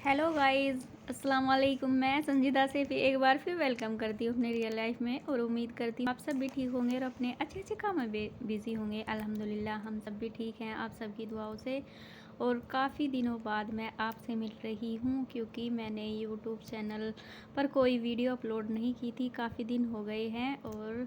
Hello guys, अस्सलाम वालेकुम। मैं संजीदा से फिर एक बार फिर वेलकम करती हूँ अपने रियल लाइफ में और उम्मीद करती हूँ आप सब भी ठीक होंगे और अपने अच्छे अच्छे काम में बिजी होंगे। अल्हम्दुलिल्लाह हम सब भी ठीक हैं आप सबकी दुआओं से। और काफ़ी दिनों बाद मैं आपसे मिल रही हूँ क्योंकि मैंने यूट्यूब चैनल पर कोई वीडियो अपलोड नहीं की थी, काफ़ी दिन हो गए हैं। और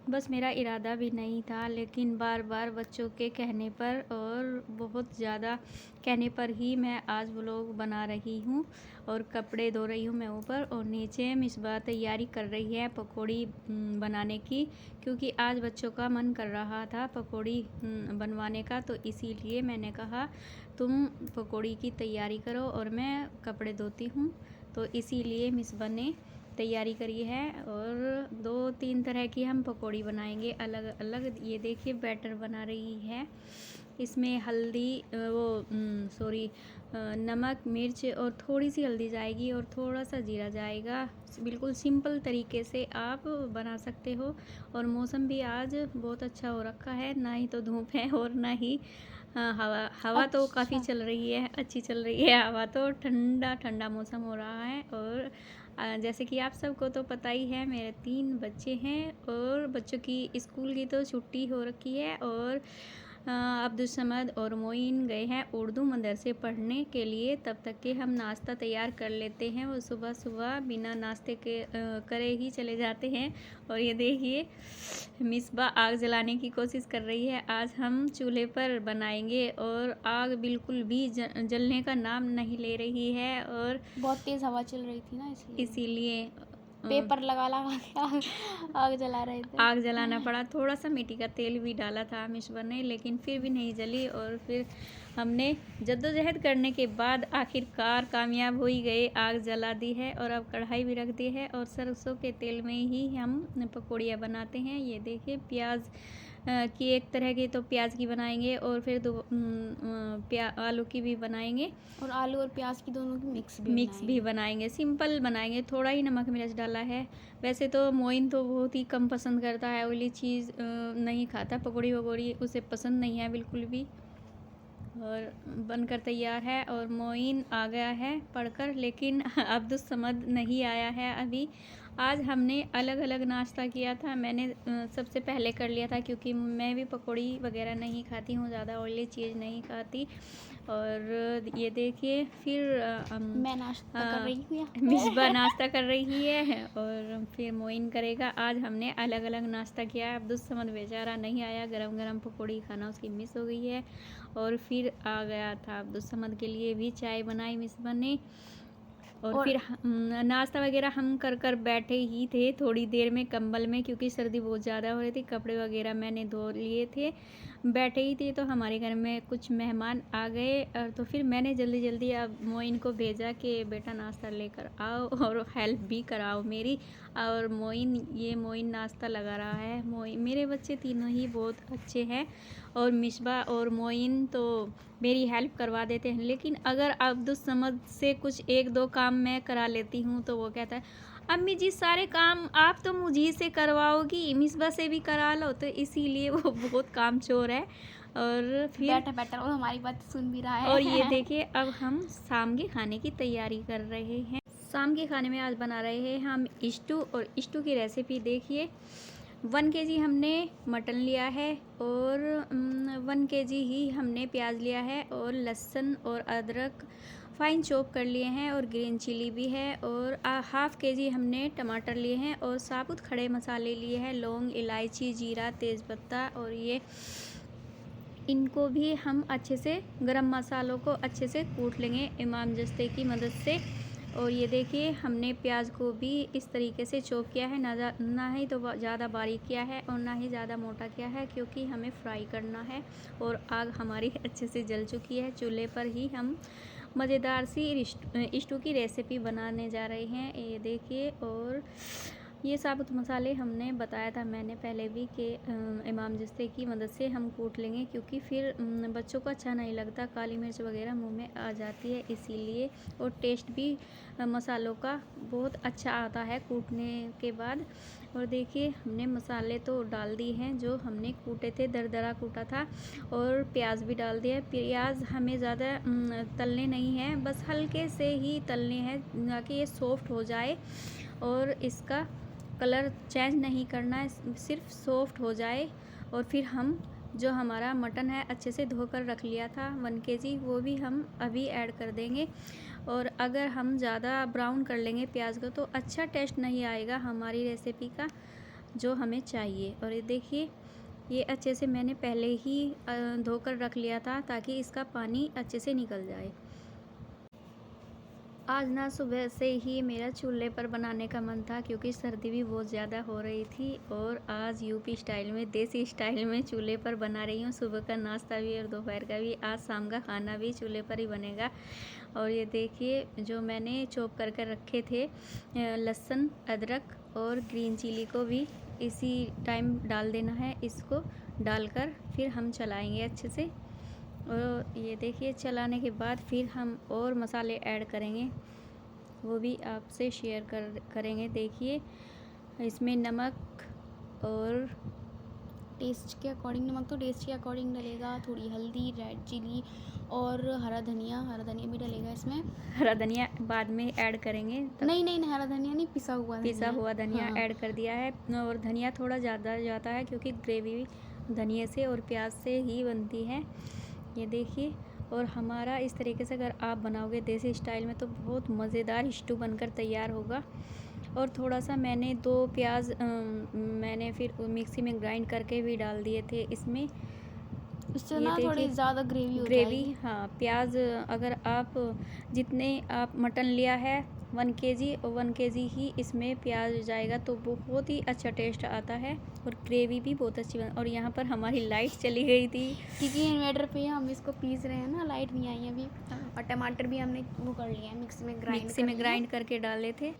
बस मेरा इरादा भी नहीं था, लेकिन बार बार बच्चों के कहने पर और बहुत ज़्यादा कहने पर ही मैं आज व्लॉग बना रही हूँ। और कपड़े धो रही हूँ मैं ऊपर, और नीचे मिसबा तैयारी कर रही है पकौड़ी बनाने की, क्योंकि आज बच्चों का मन कर रहा था पकौड़ी बनवाने का। तो इसीलिए मैंने कहा तुम पकौड़ी की तैयारी करो और मैं कपड़े धोती हूँ। तो इसीलिए मिसबा ने तैयारी करी है और 2-3 तरह की हम पकौड़ी बनाएंगे अलग अलग। ये देखिए बैटर बना रही है, इसमें हल्दी नमक मिर्च और थोड़ी सी हल्दी जाएगी और थोड़ा सा जीरा जाएगा। बिल्कुल सिंपल तरीके से आप बना सकते हो। और मौसम भी आज बहुत अच्छा हो रखा है, ना ही तो धूप है और ना ही हवा तो काफ़ी चल रही है, अच्छी चल रही है हवा, तो ठंडा ठंडा मौसम हो रहा है। और जैसे कि आप सबको तो पता ही है मेरे 3 बच्चे हैं और बच्चों की स्कूल की तो छुट्टी हो रखी है। और अब्दुल समद और मोइन गए हैं उर्दू मदरसे पढ़ने के लिए। तब तक के हम नाश्ता तैयार कर लेते हैं, वो सुबह सुबह बिना नाश्ते के करे ही चले जाते हैं। और ये देखिए मिसबा आग जलाने की कोशिश कर रही है। आज हम चूल्हे पर बनाएंगे और आग बिल्कुल भी जलने का नाम नहीं ले रही है। और बहुत तेज हवा चल रही थी ना, इसीलिए पेपर लगा लगा के आग जला रहे थे। आग जलाना पड़ा। थोड़ा सा मिट्टी का तेल भी डाला था मिसबा ने, लेकिन फिर भी नहीं जली। और फिर हमने जद्दोजहद करने के बाद आखिरकार कामयाब हो ही गए, आग जला दी है। और अब कढ़ाई भी रख दी है और सरसों के तेल में ही हम पकौड़ियाँ बनाते हैं। ये देखिए प्याज की एक तरह की तो प्याज की बनाएंगे और फिर आलू की भी बनाएंगे और आलू और प्याज की दोनों की मिक्स भी बनाएंगे। सिंपल बनाएंगे, थोड़ा ही नमक मिर्च डाला है। वैसे तो मोइन तो बहुत ही कम पसंद करता है, ऑयली चीज़ नहीं खाता, पकौड़ी वकौड़ी उसे पसंद नहीं है बिल्कुल भी। और बनकर तैयार है और मोइन आ गया है पढ़कर, लेकिन अब्दुल समद नहीं आया है अभी। आज हमने अलग अलग नाश्ता किया था। मैंने सबसे पहले कर लिया था क्योंकि मैं भी पकौड़ी वगैरह नहीं खाती हूँ, ज़्यादा ऑयली चीज़ नहीं खाती। और ये देखिए फिर मैं नाश्ता कर रही हूँ मिसबा नाश्ता कर रही है और फिर मोइन करेगा। आज हमने अलग अलग नाश्ता किया है। अब्दुल समद बेचारा नहीं आया, गरम गरम पकौड़ी खाना उसकी मिस हो गई है। और फिर आ गया था अब्दुल समद के लिए भी चाय बनाई मिसबा ने। और फिर नाश्ता वगैरह हम कर कर बैठे ही थे थोड़ी देर में कंबल में, क्योंकि सर्दी बहुत ज़्यादा हो रही थी। कपड़े वगैरह मैंने धो लिए थे, बैठे ही थे। तो हमारे घर में कुछ मेहमान आ गए और तो फिर मैंने जल्दी जल्दी अब मोइन को भेजा कि बेटा नाश्ता लेकर आओ और हेल्प भी कराओ मेरी। और मोइन नाश्ता लगा रहा है। मोइन मेरे बच्चे तीनों ही बहुत अच्छे हैं और मिसबा और मोइन तो मेरी हेल्प करवा देते हैं। लेकिन अगर अब्दुल समद से कुछ 1-2 काम मैं करा लेती हूँ तो वो कहता है अम्मी जी सारे काम आप तो मुझी से करवाओगी, मिसबा से भी करा लो। तो इसीलिए वो बहुत काम चोर है। और फिर बैठा बैठा और हमारी बात सुन भी रहा है। और ये देखिए अब हम शाम के खाने की तैयारी कर रहे हैं। शाम के खाने में आज बना रहे हैं हम स्टू। और स्टू की रेसिपी देखिए, 1 केजी हमने मटन लिया है और 1 केजी ही हमने प्याज लिया है और लहसुन और अदरक फाइन चॉप कर लिए हैं और ग्रीन चिली भी है। और हाफ केजी हमने टमाटर लिए हैं और साबुत खड़े मसाले लिए हैं, लौंग इलायची जीरा तेज़पत्ता। और ये इनको भी हम अच्छे से गरम मसालों को अच्छे से कूट लेंगे इमाम जस्ते की मदद से। और ये देखिए हमने प्याज को भी इस तरीके से चॉप किया है, ना ही तो ज़्यादा बारीक किया है और ना ही ज़्यादा मोटा किया है, क्योंकि हमें फ्राई करना है। और आग हमारी अच्छे से जल चुकी है। चूल्हे पर ही हम मज़ेदार सी स्टू की रेसिपी बनाने जा रहे हैं, ये देखिए। और ये साबुत मसाले हमने बताया था मैंने पहले भी कि इमाम जस्ते की मदद से हम कूट लेंगे, क्योंकि फिर बच्चों को अच्छा नहीं लगता, काली मिर्च वगैरह मुंह में आ जाती है इसीलिए। और टेस्ट भी मसालों का बहुत अच्छा आता है कूटने के बाद। और देखिए हमने मसाले तो डाल दिए हैं जो हमने कूटे थे, दरदरा कूटा था। और प्याज भी डाल दिया। प्याज हमें ज़्यादा तलने नहीं हैं, बस हल्के से ही तलने हैं ताकि ये सॉफ्ट हो जाए और इसका कलर चेंज नहीं करना है, सिर्फ सॉफ्ट हो जाए। और फिर हम जो हमारा मटन है अच्छे से धोकर रख लिया था 1 kg, वो भी हम अभी ऐड कर देंगे। और अगर हम ज़्यादा ब्राउन कर लेंगे प्याज को तो अच्छा टेस्ट नहीं आएगा हमारी रेसिपी का जो हमें चाहिए। और ये देखिए ये अच्छे से मैंने पहले ही धोकर रख लिया था ताकि इसका पानी अच्छे से निकल जाए। आज ना सुबह से ही मेरा चूल्हे पर बनाने का मन था, क्योंकि सर्दी भी बहुत ज़्यादा हो रही थी। और आज यूपी स्टाइल में, देसी स्टाइल में चूल्हे पर बना रही हूँ। सुबह का नाश्ता भी और दोपहर का भी, आज शाम का खाना भी चूल्हे पर ही बनेगा। और ये देखिए जो मैंने चॉप करके रखे थे लहसुन, अदरक और ग्रीन चिली को भी इसी टाइम डाल देना है। इसको डालकर फिर हम चलाएँगे अच्छे से। और ये देखिए चलाने के बाद फिर हम और मसाले ऐड करेंगे, वो भी आपसे शेयर करेंगे। देखिए इसमें नमक और टेस्ट के अकॉर्डिंग, नमक तो टेस्ट के अकॉर्डिंग डलेगा, थोड़ी हल्दी, रेड चिली और हरा धनिया भी डलेगा इसमें। हरा धनिया बाद में ऐड करेंगे। नहीं, हरा धनिया नहीं, पिसा हुआ धनिया हाँ। ऐड कर दिया है। और धनिया थोड़ा ज़्यादा जाता है क्योंकि ग्रेवी धनिया से और प्याज से ही बनती है। ये देखिए, और हमारा इस तरीके से अगर आप बनाओगे देसी स्टाइल में तो बहुत मज़ेदार स्टू बनकर तैयार होगा। और थोड़ा सा मैंने 2 प्याज मैंने फिर मिक्सी में ग्राइंड करके भी डाल दिए थे इसमें। इससे ये ना थोड़ी देखिए ज़्यादा ग्रेवी हो जाएगी। हाँ, प्याज अगर आप जितने आप मटन लिया है 1 kg और 1 kg ही इसमें प्याज जाएगा तो बहुत ही अच्छा टेस्ट आता है और ग्रेवी भी बहुत अच्छी बन। और यहाँ पर हमारी लाइट चली गई थी क्योंकि इन्वर्टर पे हम इसको पीस रहे हैं ना, लाइट नहीं आई है अभी। और टमाटर भी हमने वो कर लिया है, मिक्सी में ग्राइंड करके डाले थे।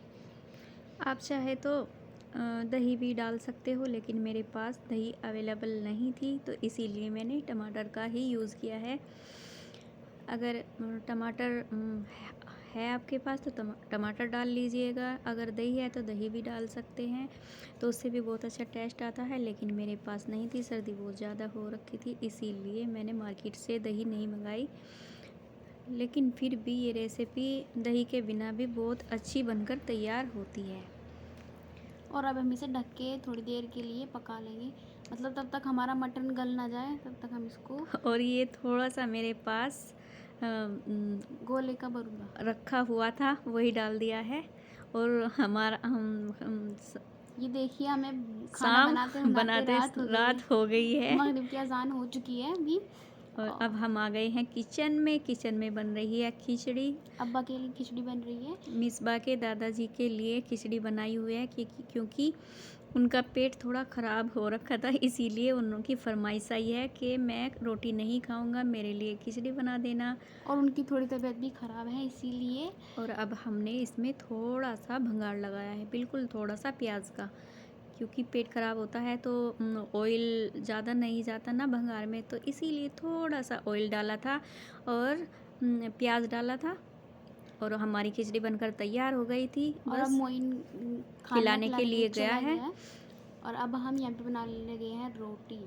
आप चाहे तो दही भी डाल सकते हो, लेकिन मेरे पास दही अवेलेबल नहीं थी तो इसीलिए मैंने टमाटर का ही यूज़ किया है। अगर टमाटर है आपके पास तो टमाटर डाल लीजिएगा, अगर दही है तो दही भी डाल सकते हैं, तो उससे भी बहुत अच्छा टेस्ट आता है। लेकिन मेरे पास नहीं थी, सर्दी बहुत ज़्यादा हो रखी थी, इसीलिए मैंने मार्केट से दही नहीं मंगाई। लेकिन फिर भी ये रेसिपी दही के बिना भी बहुत अच्छी बनकर तैयार होती है। और अब हम इसे ढक के थोड़ी देर के लिए पका लेंगे, मतलब तब तक हमारा मटन गल ना जाए, तब तक हम इसको। और ये थोड़ा सा मेरे पास गोले का बरूदा रखा हुआ था, वही डाल दिया है। और हमारा ये देखिए हमें खाना शाम बनाते रात हो गई है। मगरिब की अजान हो चुकी है अभी। और अब हम आ गए हैं किचन में बन रही है खिचड़ी। अब्बा के लिए खिचड़ी बन रही है। मिसबा के दादाजी के लिए खिचड़ी बनाई हुई है क्योंकि उनका पेट थोड़ा ख़राब हो रखा था, इसीलिए उनकी फरमाइश आई है कि मैं रोटी नहीं खाऊंगा, मेरे लिए खिचड़ी बना देना। और उनकी थोड़ी तबीयत भी ख़राब है इसीलिए। और अब हमने इसमें थोड़ा सा भंगार लगाया है, बिल्कुल थोड़ा सा प्याज का, क्योंकि पेट ख़राब होता है तो ऑयल ज़्यादा नहीं जाता ना भंगार में, तो इसीलिए थोड़ा सा ऑयल डाला था और प्याज डाला था। और हमारी खिचड़ी बनकर तैयार हो गई थी। और अब मोइन खिलाने के लिए गया है। और अब हम यहाँ पे बनाने लगे हैं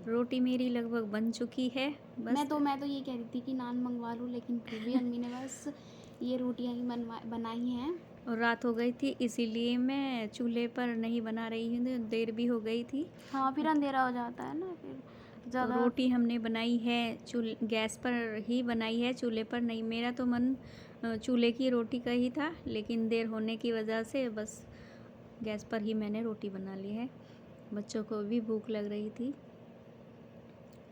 रोटी मेरी लगभग बन चुकी है। बस मैं तो ये कह रही थी कि नान मंगवा लूँ, लेकिन फिर भी अम्मी ने बस ये रोटियाँ ही बनाई हैं। और रात हो गई थी इसीलिए मैं चूल्हे पर नहीं बना रही हूँ, देर भी हो गई थी। हाँ, फिर अंधेरा हो जाता है ना, फिर ज़्यादा। तो रोटी हमने बनाई है गैस पर ही बनाई है, चूल्हे पर नहीं। मेरा तो मन चूल्हे की रोटी का ही था, लेकिन देर होने की वजह से बस गैस पर ही मैंने रोटी बना ली है। बच्चों को भी भूख लग रही थी।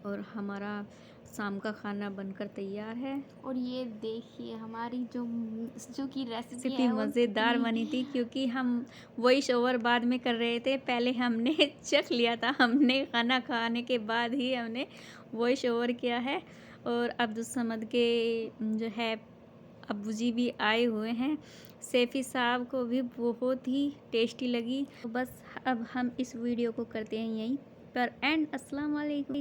और हमारा शाम का खाना बनकर तैयार है। और ये देखिए हमारी जो स्टू की रेसिपी है मज़ेदार बनी थी, क्योंकि हम वॉइस ओवर बाद में कर रहे थे, पहले हमने चख लिया था, हमने खाना खाने के बाद ही हमने वॉइस ओवर किया है। और अब्दुल समद के जो है अब्बू जी भी आए हुए हैं। सैफ़ी साहब को भी बहुत ही टेस्टी लगी। तो बस अब हम इस वीडियो को करते हैं यहीं पर एंड। अस्सलाम वालेकुम।